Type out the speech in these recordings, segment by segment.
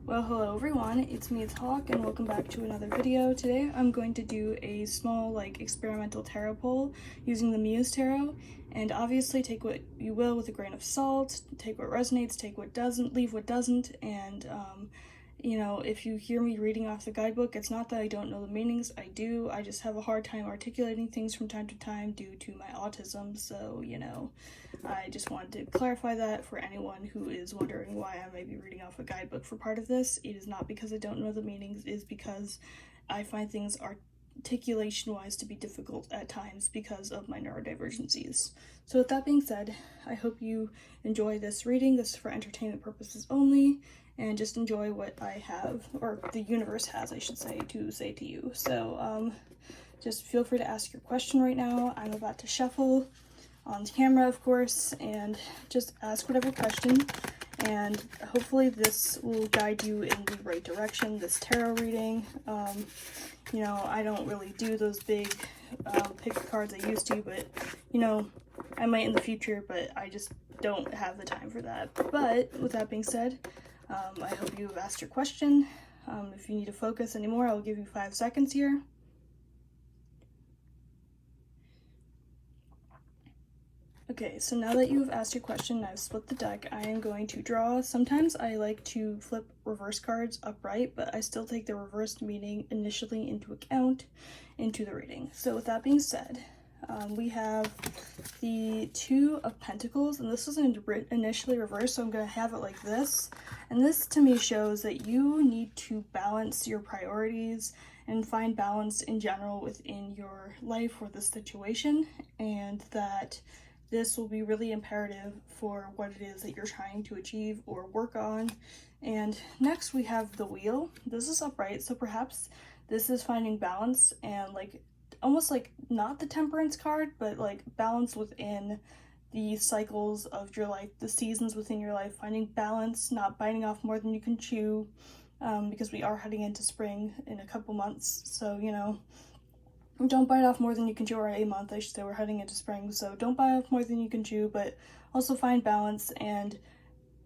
Well, hello everyone, it's me, it's Hawk, and welcome back to another video. Today I'm going to do a small, experimental tarot pull using the Muse Tarot, and obviously take what you will with a grain of salt, take what resonates, take what doesn't, leave what doesn't, and, if you hear me reading off the guidebook, it's not that I don't know the meanings, I do, I just have a hard time articulating things from time to time due to my autism, so, I just wanted to clarify that for anyone who is wondering why I may be reading off a guidebook for part of this. It is not because I don't know the meanings, it is because I find things articulation-wise to be difficult at times because of my neurodivergencies. So with that being said, I hope you enjoy this reading. This is for entertainment purposes only, and just enjoy what I have, or the universe has, I should say to you. So just feel free to ask your question right now. I'm about to shuffle on camera, of course, and just ask whatever question, and hopefully this will guide you in the right direction, this tarot reading. I don't really do those big pick the cards I used to, but I might in the future, but I just don't have the time for that. But with that being said, I hope you have asked your question. If you need to focus anymore, I'll give you 5 seconds here. Okay, so now that you've asked your question and I've split the deck, I am going to draw. Sometimes I like to flip reverse cards upright, but I still take the reversed meaning initially into account into the reading. So with that being said, we have the Two of Pentacles, and this is initially reversed, so I'm going to have it like this. And this to me shows that you need to balance your priorities and find balance in general within your life or the situation, and that this will be really imperative for what it is that you're trying to achieve or work on. And next we have the Wheel. This is upright, so perhaps this is finding balance and almost like not the Temperance card, but balance within the cycles of your life, the seasons within your life, finding balance, not biting off more than you can chew, because we are heading into spring in a couple months, so don't bite off more than you can chew, or a month I should say, we're heading into spring, so don't bite off more than you can chew, but also find balance. And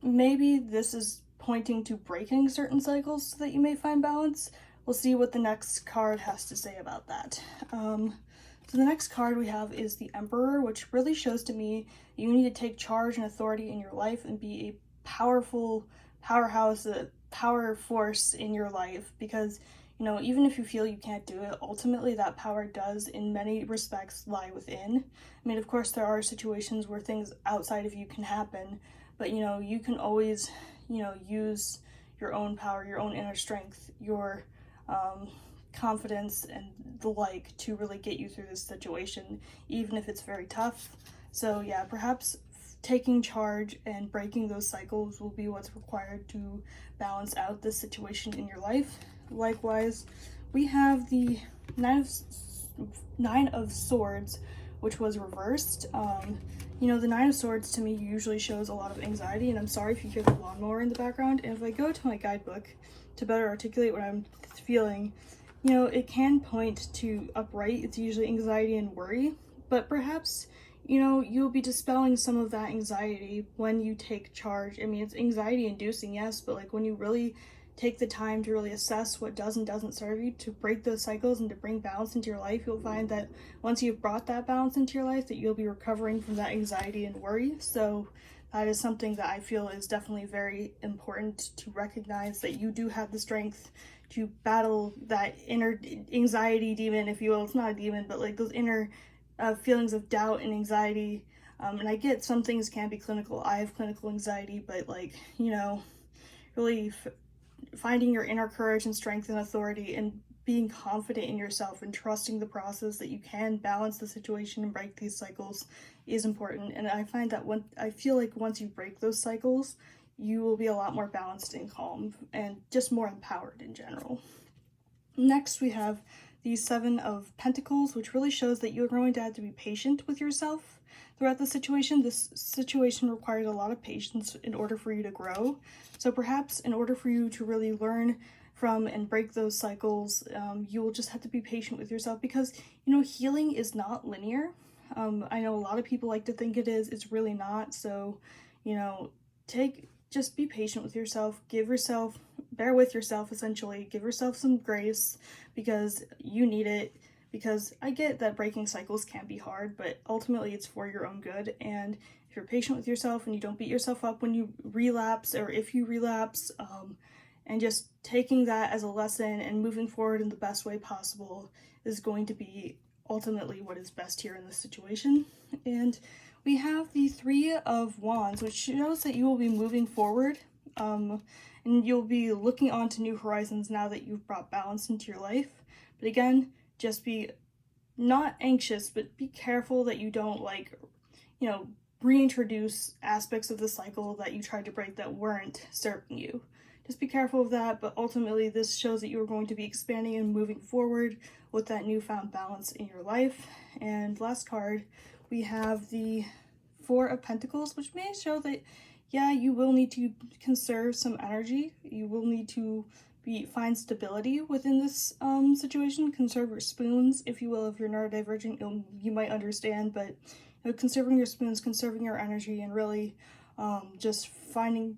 maybe this is pointing to breaking certain cycles so that you may find balance. We'll see what the next card has to say about that. So the next card we have is the Emperor, which really shows to me you need to take charge and authority in your life and be a powerful powerhouse, a power force in your life, because even if you feel you can't do it, ultimately that power does in many respects lie within. I mean, of course there are situations where things outside of you can happen, but you can always use your own power, your own inner strength, your confidence and the like to really get you through this situation, even if it's very tough. So yeah, perhaps taking charge and breaking those cycles will be what's required to balance out this situation in your life. Likewise, we have the Nine of Swords, which was reversed. The Nine of Swords to me usually shows a lot of anxiety, and I'm sorry if you hear the lawnmower in the background. And if I go to my guidebook to better articulate what I'm feeling, it can point to upright. It's usually anxiety and worry, but perhaps you'll be dispelling some of that anxiety when you take charge. I mean, it's anxiety inducing, yes, but when you really take the time to really assess what does and doesn't serve you, to break those cycles and to bring balance into your life, you'll find that once you've brought that balance into your life, that you'll be recovering from that anxiety and worry. So that is something that I feel is definitely very important to recognize, that you do have the strength to battle that inner anxiety demon, if you will. It's not a demon, but those inner feelings of doubt and anxiety. And I get some things can be clinical. I have clinical anxiety, but really finding your inner courage and strength and authority and being confident in yourself and trusting the process that you can balance the situation and break these cycles is important. And I find that I feel like once you break those cycles, you will be a lot more balanced and calm and just more empowered in general. Next, we have the Seven of Pentacles, which really shows that you're going to have to be patient with yourself throughout the situation. This situation requires a lot of patience in order for you to grow. So perhaps in order for you to really learn from and break those cycles, you will just have to be patient with yourself, because healing is not linear. I know a lot of people like to think it is. It's really not. So just be patient with yourself, give yourself bear with yourself, essentially. Give yourself some grace because you need it. Because I get that breaking cycles can be hard, but ultimately it's for your own good. And if you're patient with yourself and you don't beat yourself up when you relapse or if you relapse, and just taking that as a lesson and moving forward in the best way possible is going to be ultimately what is best here in this situation. And we have the Three of Wands, which shows that you will be moving forward, and you'll be looking onto new horizons now that you've brought balance into your life. But again, just be not anxious, but be careful that you don't, like, you know, reintroduce aspects of the cycle that you tried to break that weren't serving you. Just be careful of that, but ultimately this shows that you're going to be expanding and moving forward with that newfound balance in your life. And last card, we have the Four of Pentacles, which may show that, yeah, you will need to conserve some energy. You will need to find stability within this situation. Conserve your spoons, if you will. If you're neurodivergent, you might understand, but you know, conserving your spoons, conserving your energy, and really just finding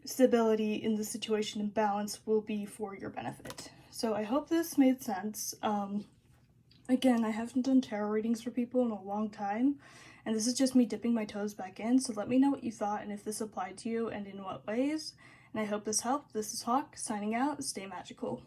stability in the situation and balance will be for your benefit. So I hope this made sense. Again, I haven't done tarot readings for people in a long time, and this is just me dipping my toes back in, so let me know what you thought and if this applied to you and in what ways. And I hope this helped. This is Hawk, signing out. Stay magical.